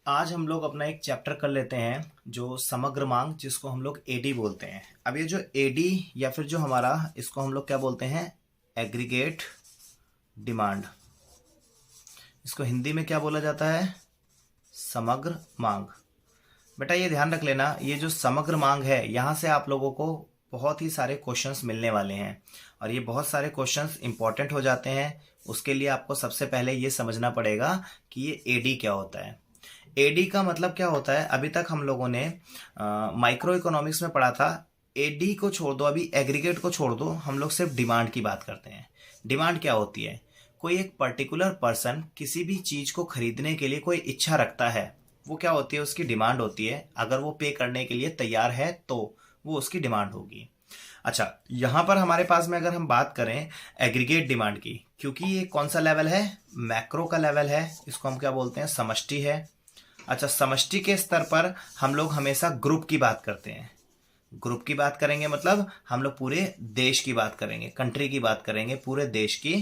आज हम लोग अपना एक चैप्टर कर लेते हैं जो समग्र मांग, जिसको हम लोग एडी बोलते हैं। अब ये जो एडी या फिर जो हमारा, इसको हम लोग क्या बोलते हैं, एग्रीगेट डिमांड। इसको हिंदी में क्या बोला जाता है, समग्र मांग। बेटा ये ध्यान रख लेना, ये जो समग्र मांग है यहाँ से आप लोगों को बहुत ही सारे क्वेश्चंस मिलने वाले हैं और ये बहुत सारे क्वेश्चंस इंपॉर्टेंट हो जाते हैं। उसके लिए आपको सबसे पहले ये समझना पड़ेगा कि ये एडी क्या होता है। एडी का मतलब क्या होता है, अभी तक हम लोगों ने माइक्रो इकोनॉमिक्स में पढ़ा था। एडी को छोड़ दो, अभी एग्रीगेट को छोड़ दो, हम लोग सिर्फ डिमांड की बात करते हैं। डिमांड क्या होती है, कोई एक पर्टिकुलर पर्सन किसी भी चीज को खरीदने के लिए कोई इच्छा रखता है, वो क्या होती है, उसकी डिमांड होती है। अगर वो पे करने के लिए तैयार है तो वो उसकी डिमांड होगी। अच्छा, यहां पर हमारे पास में अगर हम बात करें एग्रीगेट डिमांड की, क्योंकि ये कौन सा लेवल है, मैक्रो का लेवल है, इसको हम क्या बोलते हैं, समष्टि है। अच्छा, समष्टि के स्तर पर हम लोग हमेशा ग्रुप की बात करते हैं। ग्रुप की बात करेंगे मतलब हम लोग पूरे देश की बात करेंगे, कंट्री की बात करेंगे, पूरे देश की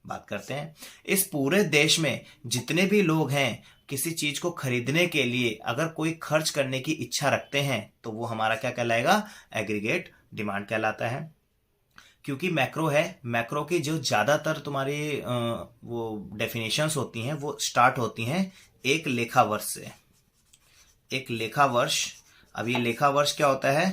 बात करते हैं। इस पूरे देश में जितने भी लोग हैं, किसी चीज को खरीदने के लिए अगर कोई खर्च करने की इच्छा रखते हैं तो वो हमारा क्या कहलाएगा, एग्रीगेट डिमांड कहलाता है। क्योंकि मैक्रो है, मैक्रो की जो ज्यादातर तुम्हारी वो डेफिनेशंस होती हैं वो स्टार्ट होती हैं एक लेखा वर्ष से। एक लेखा वर्ष, अब ये लेखा वर्ष क्या होता है,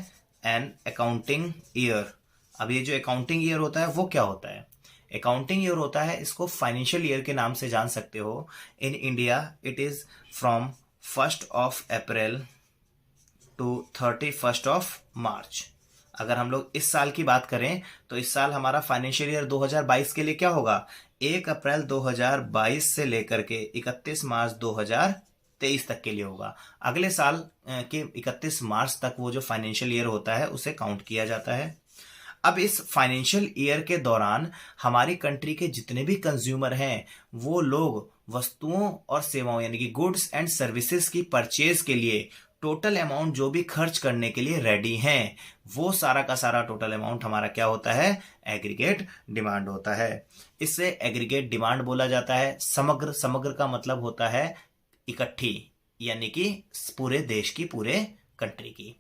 एन अकाउंटिंग ईयर। अब ये जो अकाउंटिंग ईयर होता है वो क्या होता है, अकाउंटिंग ईयर होता है, इसको फाइनेंशियल ईयर के नाम से जान सकते हो। In India it is from 1 April to 31 March. अगर हम लोग इस साल की बात करें तो इस साल हमारा फाइनेंशियल ईयर 2022 के लिए क्या होगा, 1 अप्रैल 2022 से लेकर के 31 मार्च 2023 तक के लिए होगा। अगले साल के 31 मार्च तक वो जो फाइनेंशियल ईयर होता है उसे काउंट किया जाता है। अब इस फाइनेंशियल ईयर के दौरान हमारी कंट्री के जितने भी कंज्यूमर हैं वो लोग वस्तुओं और सेवाओं यानी कि गुड्स एंड सर्विसेज की परचेज के लिए टोटल अमाउंट जो भी खर्च करने के लिए रेडी हैं, वो सारा का सारा टोटल अमाउंट हमारा क्या होता है, एग्रीगेट डिमांड होता है। इससे एग्रीगेट डिमांड बोला जाता है। समग्र, समग्र का मतलब होता है इकट्ठी, यानी कि पूरे देश की, पूरे कंट्री की।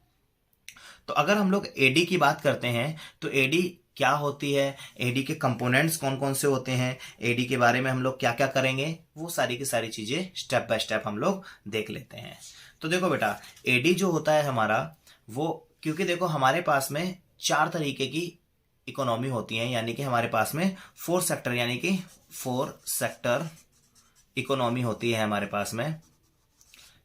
तो अगर हम लोग एडी की बात करते हैं तो एडी क्या होती है, एडी के कंपोनेंट्स कौन कौन से होते हैं, एडी के बारे में हम लोग क्या क्या करेंगे, वो सारी की सारी चीजें स्टेप बाय स्टेप हम लोग देख लेते हैं। तो देखो बेटा, एडी जो होता है हमारा वो, क्योंकि देखो हमारे पास में 4 तरीके की इकोनॉमी होती है, यानी कि हमारे पास में 4 सेक्टर, यानी कि 4 सेक्टर इकोनॉमी होती है हमारे पास में,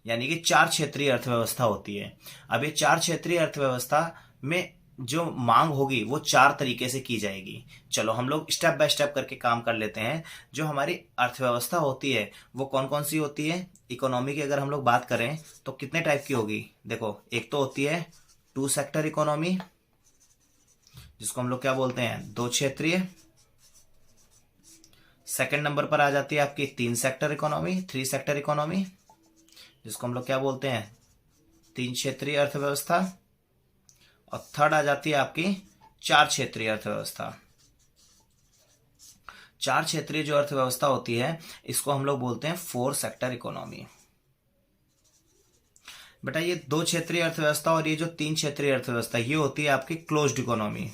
यानी कि 4 क्षेत्रीय अर्थव्यवस्था होती है। अब ये 4 क्षेत्रीय अर्थव्यवस्था में जो मांग होगी वो 4 तरीके से की जाएगी। चलो हम लोग स्टेप बाय स्टेप करके काम कर लेते हैं। जो हमारी अर्थव्यवस्था होती है वो कौन कौन सी होती है, इकोनॉमी की अगर हम लोग बात करें तो कितने टाइप की होगी, देखो एक तो होती है 2 सेक्टर इकोनॉमी, जिसको हम लोग क्या बोलते हैं, 2 क्षेत्रीय। सेकंड नंबर पर आ जाती है आपकी 3 सेक्टर इकोनॉमी, 3 सेक्टर इकोनॉमी, जिसको हम लोग क्या बोलते हैं, 3 क्षेत्रीय अर्थव्यवस्था। और थर्ड आ जाती है आपकी 4 क्षेत्रीय अर्थव्यवस्था। 4 क्षेत्रीय जो अर्थव्यवस्था होती है इसको हम लोग बोलते हैं 4 सेक्टर इकोनॉमी। बेटा ये 2 क्षेत्रीय अर्थव्यवस्था और ये जो 3 क्षेत्रीय अर्थव्यवस्था, ये होती है आपकी क्लोज्ड इकोनॉमी,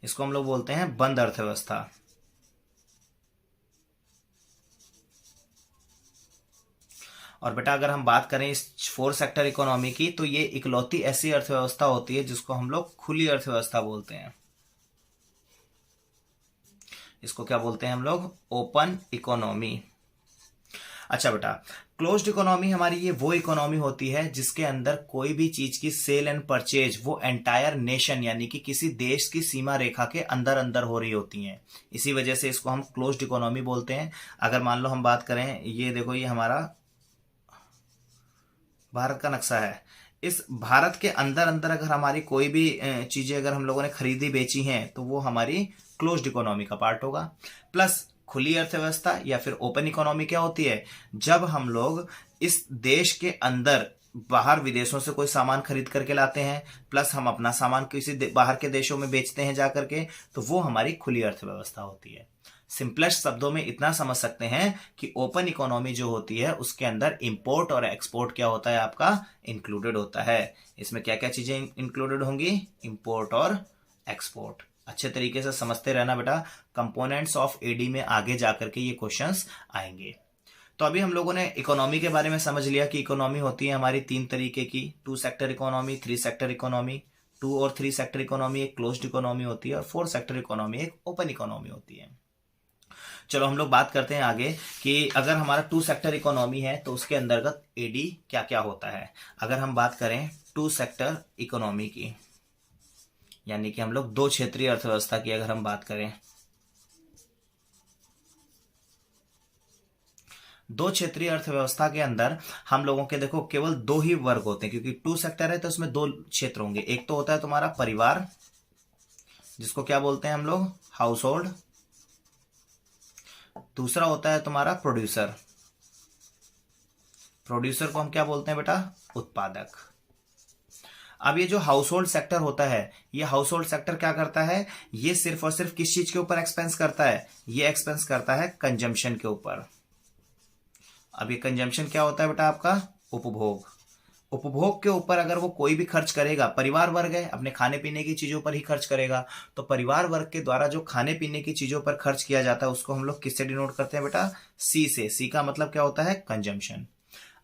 इसको हम लोग बोलते हैं बंद अर्थव्यवस्था। और बेटा अगर हम बात करें इस 4 सेक्टर इकोनॉमी की तो ये इकलौती ऐसी अर्थव्यवस्था होती है जिसको हम लोग खुली अर्थव्यवस्था बोलते हैं। इसको क्या बोलते हैं हम लोग, ओपन इकोनॉमी। अच्छा बेटा, क्लोज्ड इकोनॉमी हमारी ये वो इकोनॉमी होती है जिसके अंदर कोई भी चीज की सेल एंड परचेज वो एंटायर नेशन यानी कि किसी देश की सीमा रेखा के अंदर अंदर हो रही होती हैं। इसी वजह से इसको हम क्लोज्ड इकोनॉमी बोलते हैं। अगर मान लो हम बात करें, ये देखो ये हमारा भारत का नक्शा है, इस भारत के अंदर अंदर अगर हमारी कोई भी चीजें अगर हम लोगों ने खरीदी बेची हैं तो वो हमारी क्लोज्ड इकोनॉमी का पार्ट होगा। प्लस खुली अर्थव्यवस्था या फिर ओपन इकोनॉमी क्या होती है, जब हम लोग इस देश के अंदर बाहर विदेशों से कोई सामान खरीद करके लाते हैं प्लस हम अपना सामान किसी बाहर के देशों में बेचते हैं जाकर के, तो वो हमारी खुली अर्थव्यवस्था होती है। सिंपलेस्ट शब्दों में इतना समझ सकते हैं कि ओपन इकोनॉमी जो होती है उसके अंदर इंपोर्ट और एक्सपोर्ट क्या होता है आपका, इंक्लूडेड होता है। इसमें क्या क्या चीजें इंक्लूडेड होंगी, इंपोर्ट और एक्सपोर्ट। अच्छे तरीके से समझते रहना बेटा, कंपोनेंट्स ऑफ एडी में आगे जाकर के ये क्वेश्चंस आएंगे। तो अभी हम लोगों ने इकोनॉमी के बारे में समझ लिया कि इकोनॉमी होती है हमारी 3 तरीके की, 2 सेक्टर इकोनॉमी, 3 सेक्टर इकोनॉमी। 2 और 3 सेक्टर इकोनॉमी एक क्लोज्ड इकोनॉमी होती है और 4 सेक्टर इकोनॉमी एक ओपन इकोनॉमी होती है। चलो हम लोग बात करते हैं आगे कि अगर हमारा 2 सेक्टर इकोनॉमी है तो उसके अंतर्गत एडी क्या क्या होता है। अगर हम बात करें 2 सेक्टर इकोनॉमी की, यानी कि हम लोग 2 क्षेत्रीय अर्थव्यवस्था की अगर हम बात करें, 2 क्षेत्रीय अर्थव्यवस्था के अंदर हम लोगों के देखो केवल 2 ही वर्ग होते हैं, क्योंकि 2 सेक्टर है तो उसमें 2 क्षेत्र होंगे। एक तो होता है तुम्हारा परिवार, जिसको क्या बोलते हैं हम लोग, हाउस होल्ड। दूसरा होता है तुम्हारा प्रोड्यूसर, प्रोड्यूसर को हम क्या बोलते हैं बेटा, उत्पादक। अब ये जो हाउस होल्ड सेक्टर होता है, ये हाउस होल्ड सेक्टर क्या करता है, ये सिर्फ और सिर्फ किस चीज के ऊपर एक्सपेंस करता है, ये एक्सपेंस करता है कंजम्पशन के ऊपर। अब ये कंजम्पशन क्या होता है बेटा आपका, उपभोग। उपभोग के ऊपर अगर वो कोई भी खर्च करेगा, परिवार वर्ग है अपने खाने पीने की चीजों पर ही खर्च करेगा, तो परिवार वर्ग के द्वारा जो खाने पीने की चीजों पर खर्च किया जाता है उसको हम लोग किससे डिनोट करते हैं बेटा, सी से। सी का मतलब क्या होता है, कंजम्पशन।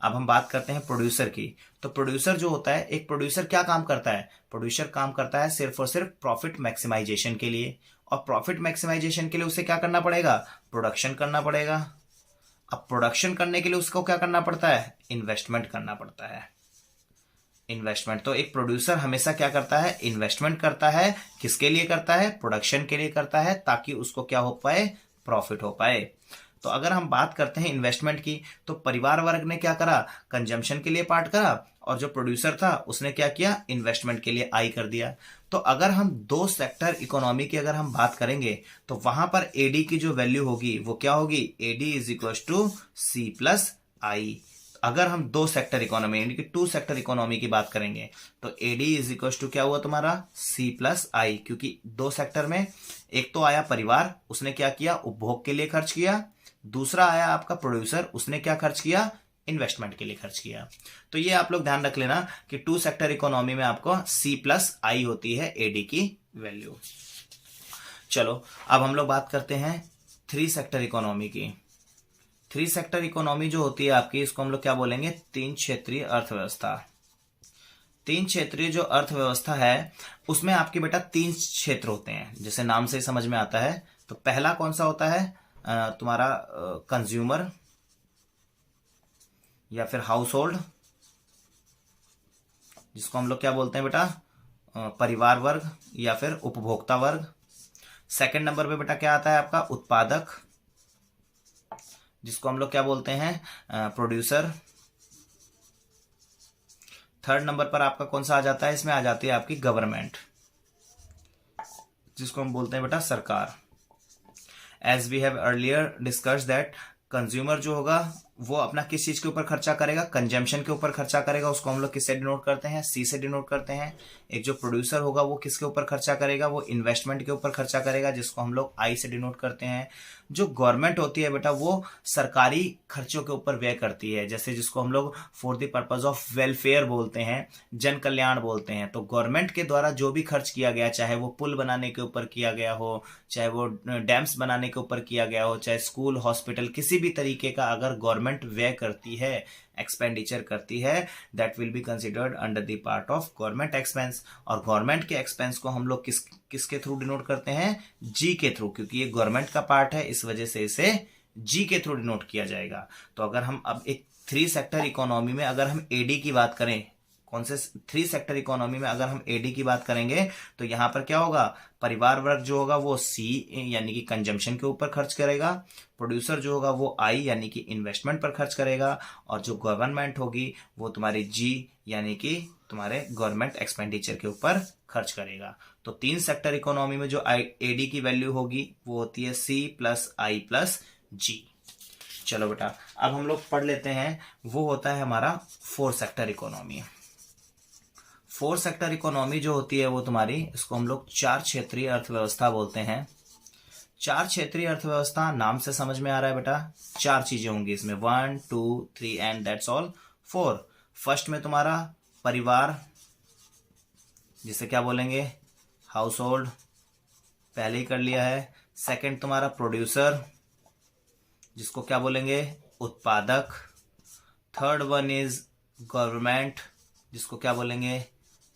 अब हम बात करते हैं प्रोड्यूसर की। तो प्रोड्यूसर जो होता है, एक प्रोड्यूसर क्या काम करता है, प्रोड्यूसर काम करता है सिर्फ और सिर्फ प्रॉफिट मैक्सिमाइजेशन के लिए। और प्रॉफिट मैक्सिमाइजेशन के लिए उसे क्या करना पड़ेगा, प्रोडक्शन करना पड़ेगा। अब प्रोडक्शन करने के लिए उसको क्या करना पड़ता है, इन्वेस्टमेंट करना पड़ता है। इन्वेस्टमेंट, तो एक प्रोड्यूसर हमेशा क्या करता है, इन्वेस्टमेंट करता है। किसके लिए करता है, प्रोडक्शन के लिए करता है, ताकि उसको क्या हो पाए, प्रॉफिट हो पाए। तो अगर हम बात करते हैं इन्वेस्टमेंट की, तो परिवार वर्ग ने क्या करा, कंजम्पशन के लिए पार्ट करा, और जो प्रोड्यूसर था उसने क्या किया, इन्वेस्टमेंट के लिए आई कर दिया। तो अगर हम 2 सेक्टर इकोनॉमी की अगर हम बात करेंगे तो वहां पर एडी की जो वैल्यू होगी वो क्या होगी, AD is equal to C plus I. अगर हम 2 सेक्टर इकोनॉमी यानी कि 2 सेक्टर इकोनॉमी की बात करेंगे तो एडी इज इक्वल टू क्या हुआ तुम्हारा, सी प्लस आई। क्योंकि 2 सेक्टर में एक तो आया परिवार, उसने क्या किया, उपभोग के लिए खर्च किया। दूसरा आया आपका प्रोड्यूसर, उसने क्या खर्च किया, इन्वेस्टमेंट के लिए खर्च किया। तो ये आप लोग ध्यान रख लेना कि 2 सेक्टर इकोनॉमी में आपको सी प्लस आई होती है एडी की वैल्यू। चलो अब हम लोग बात करते हैं 3 सेक्टर इकोनॉमी की। 3 सेक्टर इकोनॉमी जो होती है आपकी, इसको हम लोग क्या बोलेंगे, 3 क्षेत्रीय अर्थव्यवस्था। 3 क्षेत्रीय जो अर्थव्यवस्था है उसमें आपके बेटा 3 क्षेत्र होते हैं, जैसे नाम से ही समझ में आता है। तो पहला कौन सा होता है, तुम्हारा कंज्यूमर या फिर हाउस होल्ड, जिसको हम लोग क्या बोलते हैं बेटा, परिवार वर्ग या फिर उपभोक्ता वर्ग। सेकंड नंबर पे बेटा क्या आता है आपका, उत्पादक, जिसको हम लोग क्या बोलते हैं, प्रोड्यूसर। थर्ड नंबर पर आपका कौन सा आ जाता है, इसमें आ जाती है आपकी गवर्नमेंट, जिसको हम बोलते हैं बेटा सरकार। As we have earlier discussed that consumer जो होगा वो अपना किस चीज के ऊपर खर्चा करेगा, कंजम्पशन के ऊपर खर्चा करेगा, उसको हम लोग किससे डिनोट करते हैं, सी से डिनोट करते हैं। एक जो प्रोड्यूसर होगा वो किसके ऊपर खर्चा करेगा, वो इन्वेस्टमेंट के ऊपर खर्चा करेगा, जिसको हम लोग आई से डिनोट करते हैं। जो गवर्नमेंट होती है बेटा वो सरकारी खर्चों के ऊपर व्यय करती है, जैसे जिसको हम लोग for the purpose of welfare बोलते हैं, जन कल्याण बोलते हैं। तो गवर्नमेंट के द्वारा जो भी खर्च किया गया, चाहे वो पुल बनाने के ऊपर किया गया हो, चाहे वो डैम्स बनाने के ऊपर किया गया हो, चाहे स्कूल हॉस्पिटल, किसी भी तरीके का अगर गवर्नमेंट व्यय करती है, एक्सपेंडिचर करती है, that will be considered under the part of government expense. और गवर्नमेंट के एक्सपेंस को हम लोग किसके थ्रू डिनोट करते हैं, जी के थ्रू, क्योंकि ये गवर्नमेंट का पार्ट है, इस वजह से इसे जी के थ्रू डिनोट किया जाएगा। तो अगर हम अब एक 3 सेक्टर इकोनॉमी में अगर हम एडी की बात करें, कौन से 3 सेक्टर इकोनॉमी में अगर हम एडी की बात करेंगे तो यहां पर क्या होगा, परिवार वर्ग जो होगा वो सी यानी कि कंजम्पशन के ऊपर खर्च करेगा, प्रोड्यूसर जो होगा वो आई यानी कि इन्वेस्टमेंट पर खर्च करेगा, और जो गवर्नमेंट होगी वो तुम्हारी जी यानी कि तुम्हारे गवर्नमेंट एक्सपेंडिचर के ऊपर खर्च करेगा। तो 3 सेक्टर इकोनॉमी में जो एडी की वैल्यू होगी वो होती है सी प्लस आई प्लस जी। चलो बेटा अब हम लोग पढ़ लेते हैं, वो होता है हमारा 4 सेक्टर इकोनॉमी। 4 सेक्टर इकोनॉमी जो होती है वो तुम्हारी, इसको हम लोग 4 क्षेत्रीय अर्थव्यवस्था बोलते हैं। चार क्षेत्रीय अर्थव्यवस्था नाम से समझ में आ रहा है बेटा, चार चीजें होंगी इसमें, 1 2 3 एंड दैट्स ऑल 4। फर्स्ट में तुम्हारा परिवार, जिसे क्या बोलेंगे, हाउस होल्ड, पहले ही कर लिया है। सेकंड तुम्हारा प्रोड्यूसर, जिसको क्या बोलेंगे, उत्पादक। थर्ड वन इज गवर्नमेंट, जिसको क्या बोलेंगे,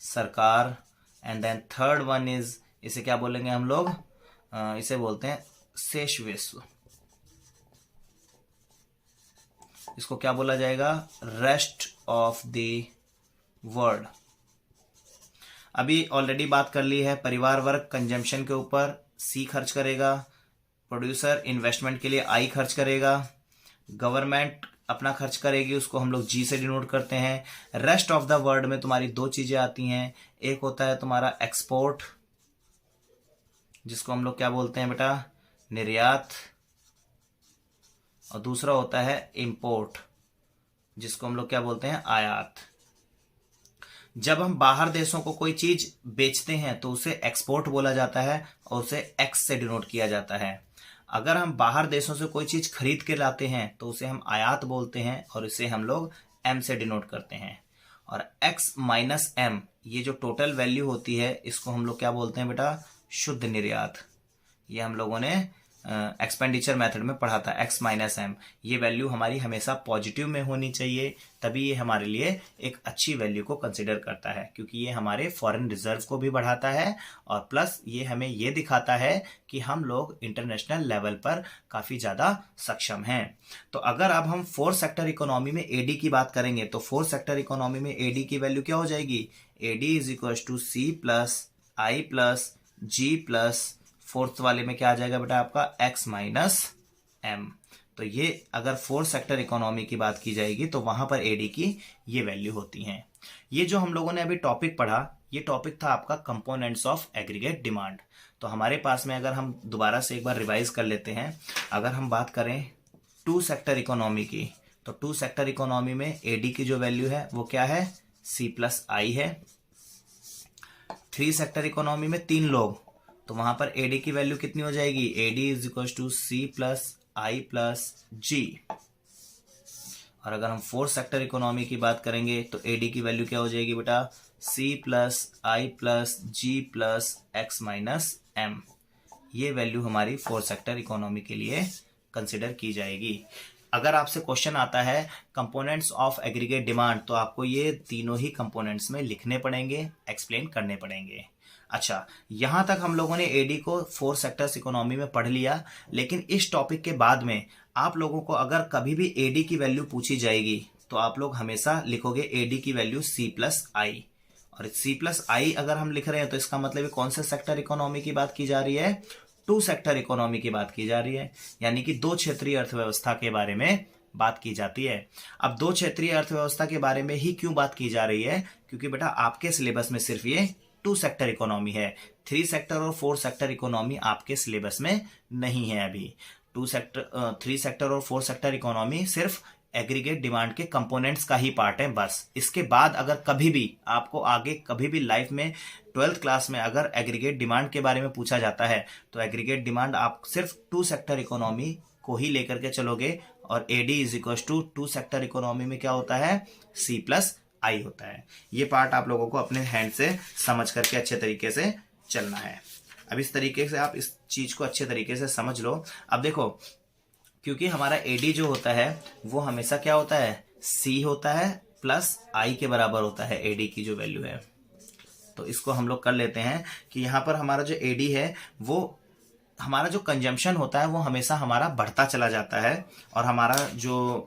सरकार। And then third one is, इसे क्या बोलेंगे हम लोग, इसे बोलते हैं शेष विश्व, इसको क्या बोला जाएगा, रेस्ट ऑफ द वर्ल्ड। अभी ऑलरेडी बात कर ली है, परिवार वर्ग कंजम्पशन के ऊपर सी खर्च करेगा, प्रोड्यूसर इन्वेस्टमेंट के लिए आई खर्च करेगा, गवर्नमेंट अपना खर्च करेगी, उसको हम लोग जी से डिनोट करते हैं। रेस्ट ऑफ द वर्ल्ड में तुम्हारी दो चीजें आती हैं, एक होता है तुम्हारा एक्सपोर्ट, जिसको हम लोग क्या बोलते हैं बेटा, निर्यात, और दूसरा होता है इंपोर्ट, जिसको हम लोग क्या बोलते हैं, आयात। जब हम बाहर देशों को कोई चीज बेचते हैं तो उसे एक्सपोर्ट बोला जाता है और उसे एक्स से डिनोट किया जाता है। अगर हम बाहर देशों से कोई चीज खरीद के लाते हैं तो उसे हम आयात बोलते हैं और इसे हम लोग एम से डिनोट करते हैं। और एक्स माइनस एम, ये जो टोटल वैल्यू होती है, इसको हम लोग क्या बोलते हैं बेटा, शुद्ध निर्यात। ये हम लोगों ने एक्सपेंडिचर मेथड में पढ़ा था, एक्स माइनस एम। ये वैल्यू हमारी हमेशा पॉजिटिव में होनी चाहिए, तभी ये हमारे लिए एक अच्छी वैल्यू को कंसिडर करता है, क्योंकि ये हमारे फॉरेन रिजर्व को भी बढ़ाता है और प्लस ये हमें ये दिखाता है कि हम लोग इंटरनेशनल लेवल पर काफी ज्यादा सक्षम हैं। तो अगर अब हम फोर्थ सेक्टर इकोनॉमी में एडी की बात करेंगे तो फोर्थ सेक्टर इकोनॉमी में एडी की वैल्यू क्या हो जाएगी, AD is equal to C plus I plus G plus, fourth वाले में क्या आ जाएगा बेटा आपका, एक्स माइनस एम। तो ये अगर फोर्थ सेक्टर इकोनॉमी की बात की जाएगी तो वहां पर एडी की ये वैल्यू होती हैं। ये जो हम लोगों ने अभी टॉपिक पढ़ा, ये टॉपिक था आपका कंपोनेंट्स ऑफ एग्रीगेट डिमांड। तो हमारे पास में अगर हम दोबारा से एक बार रिवाइज कर लेते हैं, अगर हम बात करें टू सेक्टर इकोनॉमी की, तो टू सेक्टर इकोनॉमी में एडी की जो वैल्यू है वो क्या है, सी प्लस आई है। थ्री सेक्टर इकोनॉमी में तीन लोग, तो वहां पर एडी की वैल्यू कितनी हो जाएगी, AD is equal to C plus I plus G. और अगर हम फोर्थ सेक्टर इकोनॉमी की बात करेंगे तो एडी की वैल्यू क्या हो जाएगी बेटा, सी plus I plus G plus x minus M. ये वैल्यू हमारी फोर्थ सेक्टर इकोनॉमी के लिए कंसिडर की जाएगी। अगर आपसे क्वेश्चन आता है कंपोनेंट्स ऑफ एग्रीगेट डिमांड, तो आपको ये तीनों ही कंपोनेंट्स में लिखने पड़ेंगे, एक्सप्लेन करने पड़ेंगे। अच्छा, यहां तक हम लोगों ने एडी को फोर सेक्टर्स इकोनॉमी में पढ़ लिया, लेकिन इस टॉपिक के बाद में आप लोगों को अगर कभी भी एडी की वैल्यू पूछी जाएगी तो आप लोग हमेशा लिखोगे एडी की वैल्यू सी प्लस आई। और सी प्लस आई अगर हम लिख रहे हैं तो इसका मतलब कौन से सेक्टर इकोनॉमी की बात की जा रही है, टू सेक्टर इकोनॉमी की बात की जा रही है, यानी कि दो क्षेत्रीय अर्थव्यवस्था के बारे में बात की जाती है। अब दो क्षेत्रीय अर्थव्यवस्था के बारे में ही क्यों बात की जा रही है, क्योंकि बेटा आपके सिलेबस में सिर्फ ये टू सेक्टर इकोनॉमी है, थ्री सेक्टर और फोर सेक्टर इकोनॉमी आपके सिलेबस में नहीं है अभी। थ्री सेक्टर और फोर सेक्टर इकोनॉमी सिर्फ एग्रीगेट डिमांड के कंपोनेंट्स का ही पार्ट है बस। इसके बाद अगर कभी भी आपको आगे कभी भी लाइफ में 12th क्लास में अगर एग्रीगेट डिमांड के बारे में पूछा जाता है तो एग्रीगेट डिमांड आप सिर्फ टू सेक्टर इकोनॉमी को ही लेकर के चलोगे, और AD is equal to two sector economy में क्या होता है, सी प्लस आई होता है। ये पार्ट आप लोगों को अपने हैंड से समझ करके अच्छे तरीके से चलना है। अब इस तरीके से आप इस चीज को अच्छे तरीके से समझ लो। अब देखो, क्योंकि हमारा एडी जो होता है वो हमेशा क्या होता है, सी होता है प्लस आई के बराबर होता है एडी की जो वैल्यू है। तो इसको हम लोग कर लेते हैं कि यहाँ पर हमारा जो एडी है वो हमारा जो कंजम्पशन होता है वो हमेशा हमारा बढ़ता चला जाता है, और हमारा जो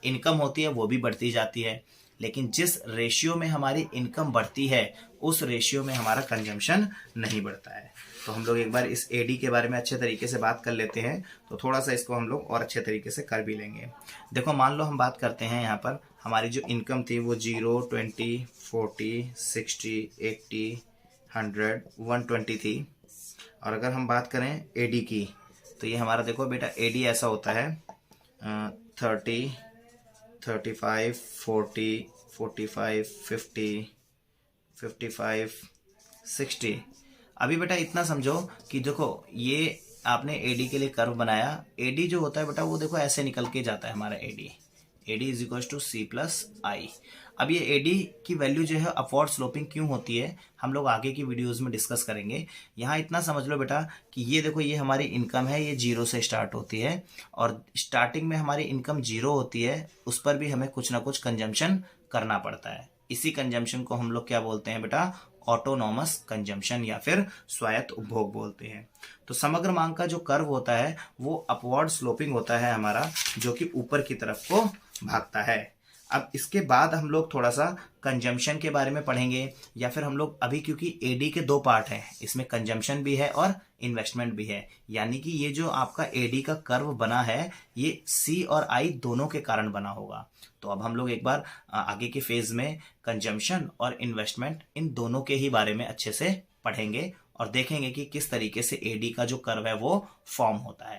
इनकम होती है वो भी बढ़ती जाती है। लेकिन जिस रेशियो में हमारी इनकम बढ़ती है उस रेशियो में हमारा कंजम्पशन नहीं बढ़ता है। तो हम लोग एक बार इस एडी के बारे में अच्छे तरीके से बात कर लेते हैं, तो थोड़ा सा इसको हम लोग और अच्छे तरीके से कर भी लेंगे। देखो, मान लो हम बात करते हैं यहाँ पर हमारी जो इनकम थी वो 0, 20, 40, 60, 80, 100, 120 थी। और अगर हम बात करें एडी की तो ये हमारा देखो बेटा एडी ऐसा होता है 30, 35, 40, 45, 50, 55, 60। अभी बेटा इतना समझो कि देखो ये आपने एडी के लिए कर्व बनाया, एडी जो होता है बेटा वो देखो ऐसे निकल के जाता है हमारा AD, AD is equal to C plus I. अब ये एडी की वैल्यू जो है अपवर्ड स्लोपिंग क्यों होती है हम लोग आगे की वीडियोस में डिस्कस करेंगे। यहाँ इतना समझ लो बेटा कि ये देखो ये हमारी इनकम है, ये जीरो से स्टार्ट होती है और स्टार्टिंग में हमारी इनकम जीरो होती है, उस पर भी हमें कुछ ना कुछ कंजम्पशन करना पड़ता है। इसी कंजम्पशन को हम लोग क्या बोलते हैं बेटा, ऑटोनॉमस कंजम्पशन या फिर स्वायत्त उपभोग बोलते हैं। तो समग्र मांग का जो कर्व होता है वो अपवर्ड स्लोपिंग होता है हमारा, जो कि ऊपर की तरफ को भागता है। अब इसके बाद हम लोग थोड़ा सा कंजम्पशन के बारे में पढ़ेंगे, या फिर हम लोग अभी क्योंकि एडी के दो पार्ट हैं, इसमें कंजम्पशन भी है और इन्वेस्टमेंट भी है, यानी कि ये जो आपका एडी का कर्व बना है ये सी और आई दोनों के कारण बना होगा। तो अब हम लोग एक बार आगे के फेज में कंजम्पशन और इन्वेस्टमेंट इन दोनों के ही बारे में अच्छे से पढ़ेंगे और देखेंगे कि किस तरीके से एडी का जो कर्व है वो फॉर्म होता है।